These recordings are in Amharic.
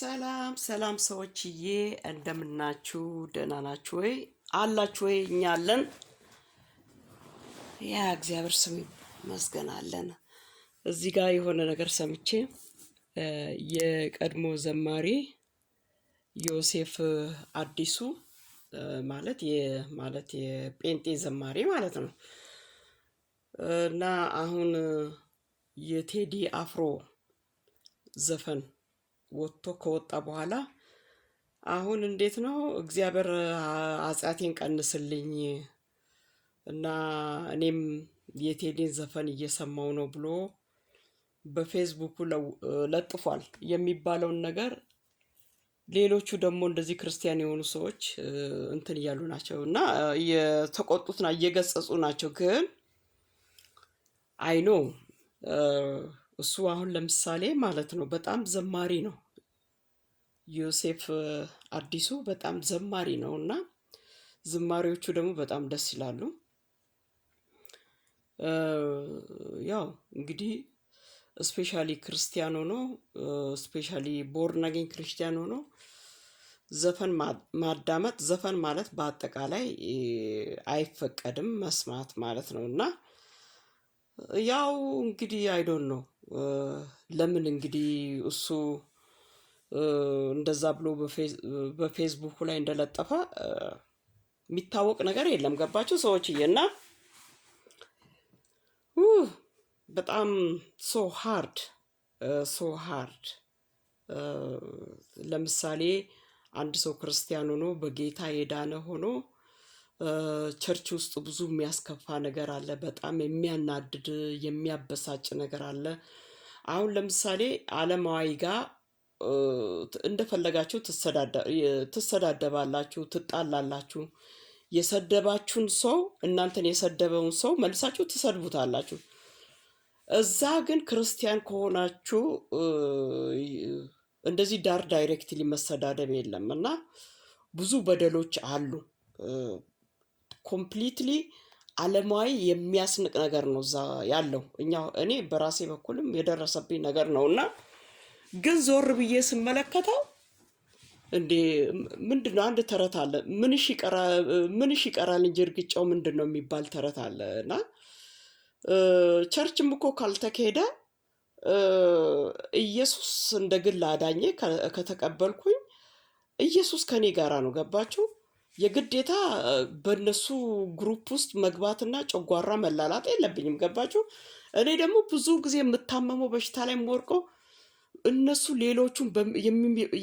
ሰላም ሰላም ሰዎችዬ እንደምናችሁ ደህና ናችሁ ወይ? አላችሁ ወይ? እኛ አለን። ያ እግዚአብሔር ስም ይመስገን አለን። እዚህ ጋር የሆነ ነገር ሰምቼ የቀድሞ ዘማሪ ዮሴፍ አዲሱ ማለት የጴንጤ ዘማሪ ማለት ነው እና አሁን የቴዲ አፍሮ ዘፈን ወጥቶ ከወጣ በኋላ አሁን እንዴት ነው እግዚአብሔር ኃጢአቴን ቀንስልኝ እና እኔም የቴዲን ዘፈን እየሰማው ነው ብሎ በፌስቡክ ለጥፏል የሚባለውን ነገር ሌሎቹ ደግሞ እንደዚህ ክርስቲያን የሆኑ ሰዎች እንትን እያሉ ናቸው እና የተቆጡትና እየገጸጹ ናቸው። ግን አይኖ እሱ አሁን ለምሳሌ ማለት ነው በጣም ዘማሪ ነው። ዮሴፍ አዲሱ በጣም ዘማሪ ነው እና ዝማሬዎቹ ደግሞ በጣም ደስ ይላሉ። ያው እንግዲህ ስፔሻሊ ክርስቲያን ሆኖ ስፔሻሊ ቦርን አጌን ክርስቲያን ሆኖ ዘፈን ማዳመጥ ዘፈን ማለት በአጠቃላይ አይፈቀድም መስማት ማለት ነው እና ያው እንግዲህ አይ ዶንት ኖ ለምን እንግዲህ እሱ እንደዛ ብሎ በፌስቡክ ላይ እንደለጠፈ የሚታወቅ ነገር የለም። ገባችሁ ሰዎችዬ? እና በጣም ሶ ሃርድ ለምሳሌ አንድ ሰው ክርስቲያን ሆኖ በጌታ የዳነ ሆኖ ቸርች ውስጥ ብዙ የሚያስከፋ ነገር አለ። በጣም የሚያናድድ የሚያበሳጭ ነገር አለ። አሁን ለምሳሌ ዓለማዊ ጋር እንደፈለጋችሁ ትሰዳደባላችሁ፣ ትጣላላችሁ። የሰደባችሁን ሰው እናንተን የሰደበውን ሰው መልሳችሁ ትሰድቡታላችሁ። እዛ ግን ክርስቲያን ከሆናችሁ እንደዚህ ዳይሬክትሊ መሰዳደብ የለም እና ብዙ በደሎች አሉ። ኮምፕሊትሊ ዓለማዊ የሚያስንቅ ነገር ነው እዛ ያለው። እኔ በራሴ በኩልም የደረሰብኝ ነገር ነው እና ግን ዞር ብዬ ስመለከተው እንዴ ምንድነው አንድ ተረት አለ፣ ምንሽ ይቀራል እንጂ እርግጫው ምንድነው የሚባል ተረት አለ እና ቸርችም እኮ ካልተካሄደ ኢየሱስ እንደ ግል አዳኜ ከተቀበልኩኝ ኢየሱስ ከኔ ጋራ ነው። ገባችሁ? የግዴታ በእነሱ ግሩፕ ውስጥ መግባትና ጨጓራ መላላጥ የለብኝም። ገባችሁ? እኔ ደግሞ ብዙ ጊዜ የምታመመው በሽታ ላይ የምወርቀው እነሱ ሌሎቹን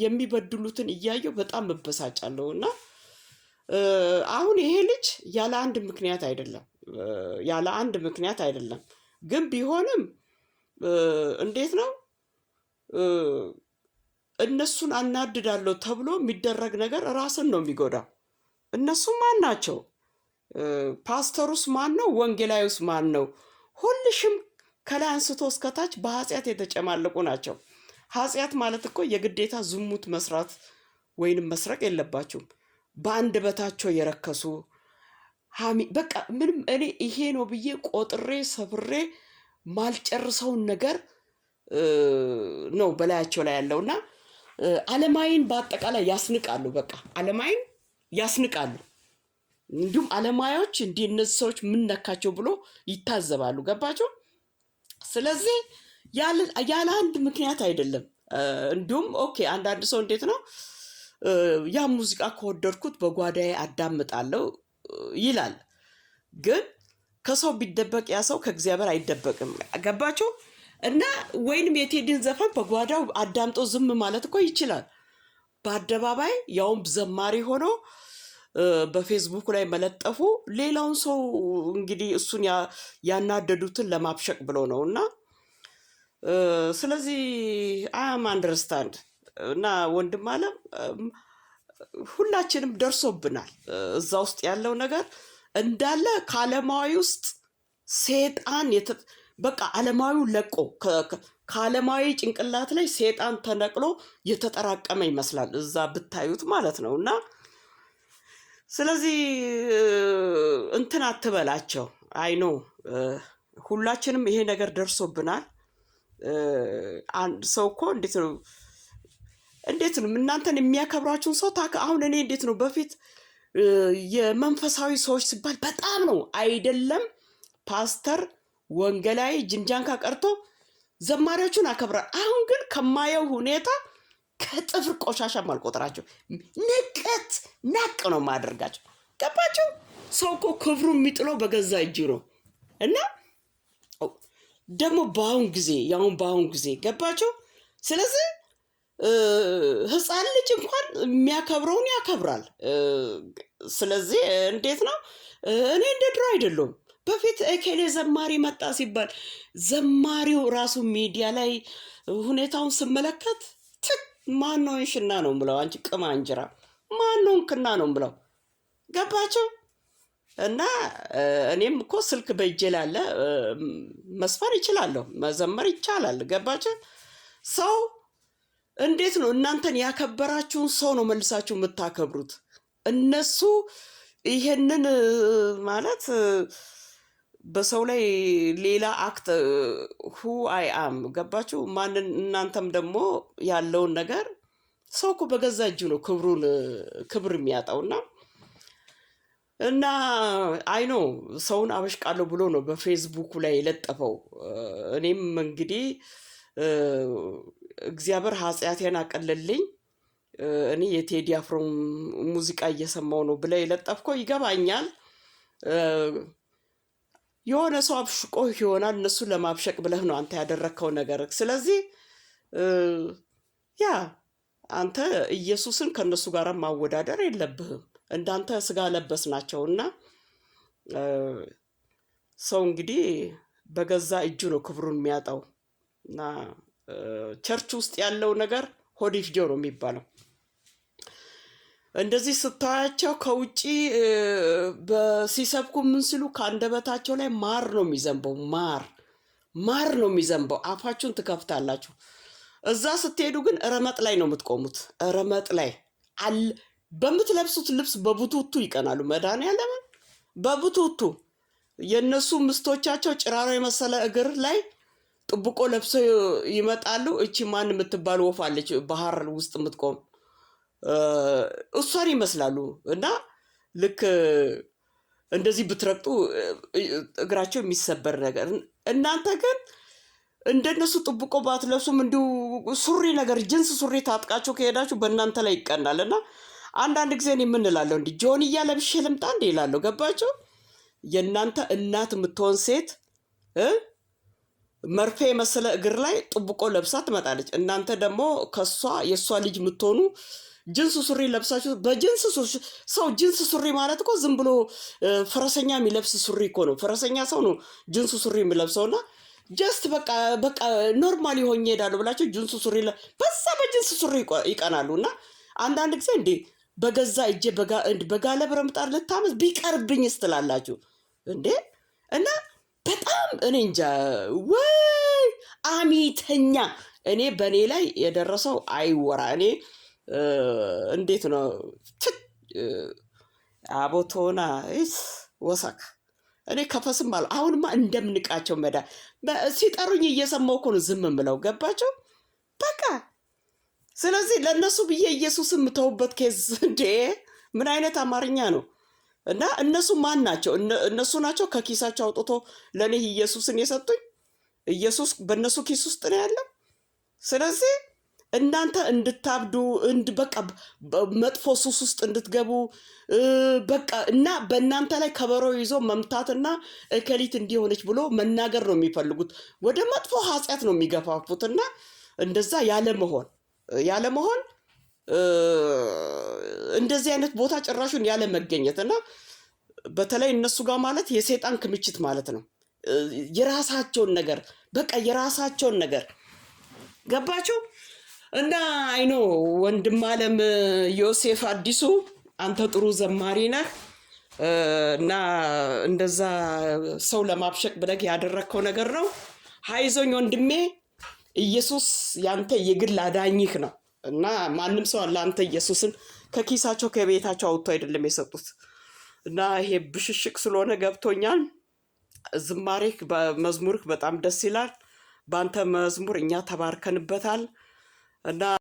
የሚበድሉትን እያየው በጣም እበሳጫለሁ እና አሁን ይሄ ልጅ ያለ አንድ ምክንያት አይደለም። ግን ቢሆንም እንዴት ነው እነሱን አናድዳለሁ ተብሎ የሚደረግ ነገር ራስን ነው የሚጎዳው። እነሱ ማን ናቸው? ፓስተሩስ ማን ነው? ወንጌላዊስ ማን ነው? ሁልሽም ከላይ አንስቶ እስከታች በኃጢአት የተጨማለቁ ናቸው። ኃጢአት ማለት እኮ የግዴታ ዝሙት መስራት ወይንም መስረቅ የለባችሁም። በአንደበታቸው የረከሱ በቃ ምንም እኔ ይሄ ነው ብዬ ቆጥሬ ሰብሬ ማልጨርሰውን ነገር ነው በላያቸው ላይ ያለውና ዓለማዊን በአጠቃላይ ያስንቃሉ። በቃ ዓለማዊን ያስንቃሉ። እንዲሁም ዓለማዮች እንዲህ እነዚህ ሰዎች ምን ነካቸው ብሎ ይታዘባሉ። ገባቸው? ስለዚህ ያለ አንድ ምክንያት አይደለም። እንዲሁም ኦኬ አንዳንድ ሰው እንዴት ነው ያ ሙዚቃ ከወደድኩት በጓዳዬ አዳምጣለሁ ይላል። ግን ከሰው ቢደበቅ ያ ሰው ከእግዚአብሔር አይደበቅም። ገባቸው? እና ወይንም የቴዲን ዘፈን በጓዳው አዳምጦ ዝም ማለት እኮ ይችላል። በአደባባይ ያውም ዘማሪ ሆኖ በፌስቡክ ላይ መለጠፉ ሌላውን ሰው እንግዲህ እሱን ያናደዱትን ለማብሸቅ ብሎ ነው እና ስለዚህ አም አንደርስታንድ እና ወንድም አለም ሁላችንም ደርሶብናል። እዛ ውስጥ ያለው ነገር እንዳለ ከዓለማዊ ውስጥ ሴጣን በቃ ዓለማዊው ለቆ ከዓለማዊ ጭንቅላት ላይ ሴጣን ተነቅሎ የተጠራቀመ ይመስላል እዛ ብታዩት ማለት ነው እና ስለዚህ እንትን አትበላቸው። አይኖ ሁላችንም ይሄ ነገር ደርሶብናል። አንድ ሰው እኮ እንዴት ነው እንዴት ነው እናንተን የሚያከብራችሁን ሰው አሁን እኔ እንዴት ነው በፊት የመንፈሳዊ ሰዎች ሲባል በጣም ነው አይደለም ፓስተር ወንጌላዊ ጅንጃንካ ቀርቶ ዘማሪዎቹን አከብራል። አሁን ግን ከማየው ሁኔታ ከጥፍር ቆሻሻ ማልቆጥራቸው ንቀት ናቅ ነው ማደርጋቸው። ገባችሁ? ሰው እኮ ክብሩ የሚጥለው በገዛ እጁ ነው። እና ደግሞ በአሁን ጊዜ ገባችሁ? ስለዚህ ህፃን ልጅ እንኳን የሚያከብረውን ያከብራል። ስለዚህ እንዴት ነው እኔ እንደ ድሮ አይደለም። በፊት እከሌ ዘማሪ መጣ ሲባል ዘማሪው ራሱ ሚዲያ ላይ ሁኔታውን ስመለከት ማን ነው እንሽና ነው ብለው አንቺ ቅማ እንጀራ ማን ነው እንክና ነው ብለው ገባችሁ? እና እኔም እኮ ስልክ በእጄ ላለ መስፈር ይችላለሁ፣ መዘመር ይቻላል። ገባችሁ? ሰው እንዴት ነው እናንተን ያከበራችሁን ሰው ነው መልሳችሁ የምታከብሩት። እነሱ ይሄንን ማለት በሰው ላይ ሌላ አክት ሁ አይ አም ገባችሁ? ማንን እናንተም ደግሞ ያለውን ነገር ሰው እኮ በገዛ እጁ ነው ክብር የሚያጣውና እና አይኖ ሰውን አበሽቃለሁ ብሎ ነው በፌስቡክ ላይ የለጠፈው። እኔም እንግዲህ እግዚአብሔር ኃጢአቴን አቀለልኝ እኔ የቴዲ አፍሮ ሙዚቃ እየሰማው ነው ብለ የለጠፍከው ይገባኛል። የሆነ ሰው አብሽቆ ይሆናል እነሱን ለማብሸቅ ብለህ ነው አንተ ያደረግከው ነገር። ስለዚህ ያ አንተ ኢየሱስን ከነሱ ጋር ማወዳደር የለብህም። እንዳንተ ስጋ ለበስ ናቸውና ሰው እንግዲህ በገዛ እጁ ነው ክብሩን የሚያጣው። እና ቸርች ውስጥ ያለው ነገር ሆዲፍጆ ነው የሚባለው። እንደዚህ ስታያቸው ከውጪ ሲሰብኩ ምን ሲሉ ከአንደበታቸው ላይ ማር ነው የሚዘንበው። ማር ነው የሚዘንበው። አፋችሁን ትከፍታላችሁ። እዛ ስትሄዱ ግን ረመጥ ላይ ነው የምትቆሙት። ረመጥ ላይ በምትለብሱት ልብስ በቡቱቱ ይቀናሉ። መድኃኒዓለም በቡቱቱ የነሱ ምስቶቻቸው ጭራሮ የመሰለ እግር ላይ ጥብቆ ለብሰው ይመጣሉ። እቺ ማን የምትባል ወፍ አለች ባህር ውስጥ የምትቆም እሷን ይመስላሉ። እና ልክ እንደዚህ ብትረግጡ እግራቸው የሚሰበር ነገር። እናንተ ግን እንደነሱ ጥብቆ ባትለብሱም እንዲሁ ሱሪ ነገር ጅንስ ሱሪ ታጥቃችሁ ከሄዳችሁ በእናንተ ላይ ይቀናል። እና አንዳንድ ጊዜ የምንላለሁ እንዲህ ጆንያ ለብሼ ልምጣ እንዴ ይላለሁ። ገባችሁ? የእናንተ እናት የምትሆን ሴት መርፌ የመሰለ እግር ላይ ጥብቆ ለብሳ ትመጣለች። እናንተ ደግሞ ከሷ የሷ ልጅ የምትሆኑ ጅንስ ሱሪ ለብሳችሁ በጅንስ ሰው ጅንስ ሱሪ ማለት እኮ ዝም ብሎ ፈረሰኛ የሚለብስ ሱሪ እኮ ነው። ፈረሰኛ ሰው ነው ጅንስ ሱሪ የሚለብሰውና ጀስት በቃ ኖርማሊ ሆኜ ሄዳለሁ ብላችሁ ጅንስ ሱሪ በዛ በጅንስ ሱሪ ይቀናሉ። እና አንዳንድ ጊዜ እንዴ በገዛ እጄ በጋለ ብረት ምጣድ ልታመስ ቢቀርብኝ ስትላላችሁ እንዴ። እና በጣም እኔ እንጃ ወይ አሚተኛ እኔ በእኔ ላይ የደረሰው አይወራ። እኔ እንዴት ነው አቦቶና ወሳክ እኔ ከፈስም አለ። አሁንማ እንደምንቃቸው ሲጠሩኝ እየሰማሁ እኮ ነው ዝም ብለው። ገባቸው በቃ። ስለዚህ ለእነሱ ብዬ ኢየሱስን የምተውበት ኬዝ እንዴ ምን አይነት አማርኛ ነው? እና እነሱ ማን ናቸው? እነሱ ናቸው ከኪሳቸው አውጥቶ ለእኔ ኢየሱስን የሰጡኝ። ኢየሱስ በእነሱ ኪስ ውስጥ ነው ያለው። ስለዚህ እናንተ እንድታብዱ በቃ መጥፎ ሱስ ውስጥ እንድትገቡ በቃ እና በእናንተ ላይ ከበሮ ይዞ መምታትና እከሊት እንዲሆነች ብሎ መናገር ነው የሚፈልጉት። ወደ መጥፎ ኃጢአት ነው የሚገፋፉትና እንደዛ ያለመሆን እንደዚህ አይነት ቦታ ጭራሹን ያለ መገኘት እና በተለይ እነሱ ጋር ማለት የሰይጣን ክምችት ማለት ነው። የራሳቸውን ነገር ገባችሁ? እና አይኖ ወንድም አለም ዮሴፍ አዲሱ አንተ ጥሩ ዘማሪ ነህ እና እንደዛ ሰው ለማብሸቅ ብለህ ያደረግከው ነገር ነው። ሃይዞኝ ወንድሜ፣ ኢየሱስ ያንተ የግል አዳኝህ ነው እና ማንም ሰው ለአንተ ኢየሱስን ከኪሳቸው ከቤታቸው አውጥቶ አይደለም የሰጡት። እና ይሄ ብሽሽቅ ስለሆነ ገብቶኛል። ዝማሬህ መዝሙርህ በጣም ደስ ይላል። በአንተ መዝሙር እኛ ተባርከንበታል እና